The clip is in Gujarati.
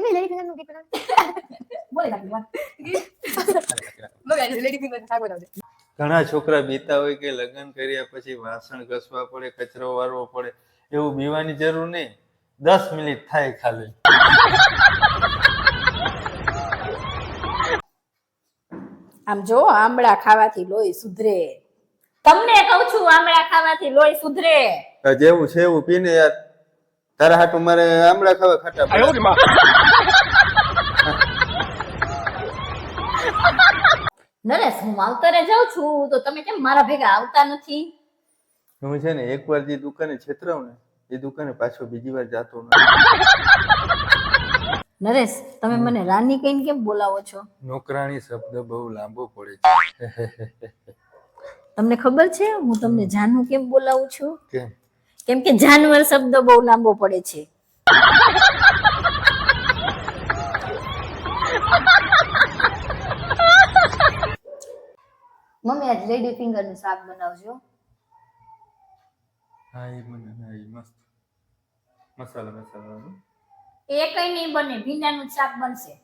મમ્મી લેડી ફિંગર નું ગીત બનાવ બોલે લાગી વાત મમ્મી લેડી ફિંગર શાક બનાવજે ઘણા છોકરા બીતા હોય કે લગ્ન કર્યા પછી વાસણ ઘસવા પડે, કચરો વારવો પડે. એવું બીવાની જરૂર નહીં, 10 મિનિટ થાય ખાલી. આમ જો આંબળા ખાવાથી લોહી સુધરે. તમને કહું છું આમળા ખાવાથી લોહી સુધરે. જેવું છે એવું પીને યાર. તારા હાટું મારે આમળા ખાવા ખાટા પડે. નરેશ હું માવતરે જાઉં છું તો તમે કેમ મારા ભેગા આવતા નથી? હું છે ને એકવાર જે દુકાને છેતરાવ ને એ દુકાને પાછો બીજી વાર જાતો નથી. નરેશ તમે મને રાની કહીને કેમ બોલાવો છો? નોકરાણી શબ્દ બહુ લાંબો પડે છે. તમને ખબર છે હું તમને જાનુ કેમ બોલાવું છું? કેમ? કેમ કે જાનવર શબ્દ બહુ લાંબો પડે છે. મમ્મી આજ લેડી ફિંગર નું શાક બનાવજો. હા એ મને હા એ મસ્ત મસાલા એ કઈ નહીં બને, ભીંડાનું શાક બનશે.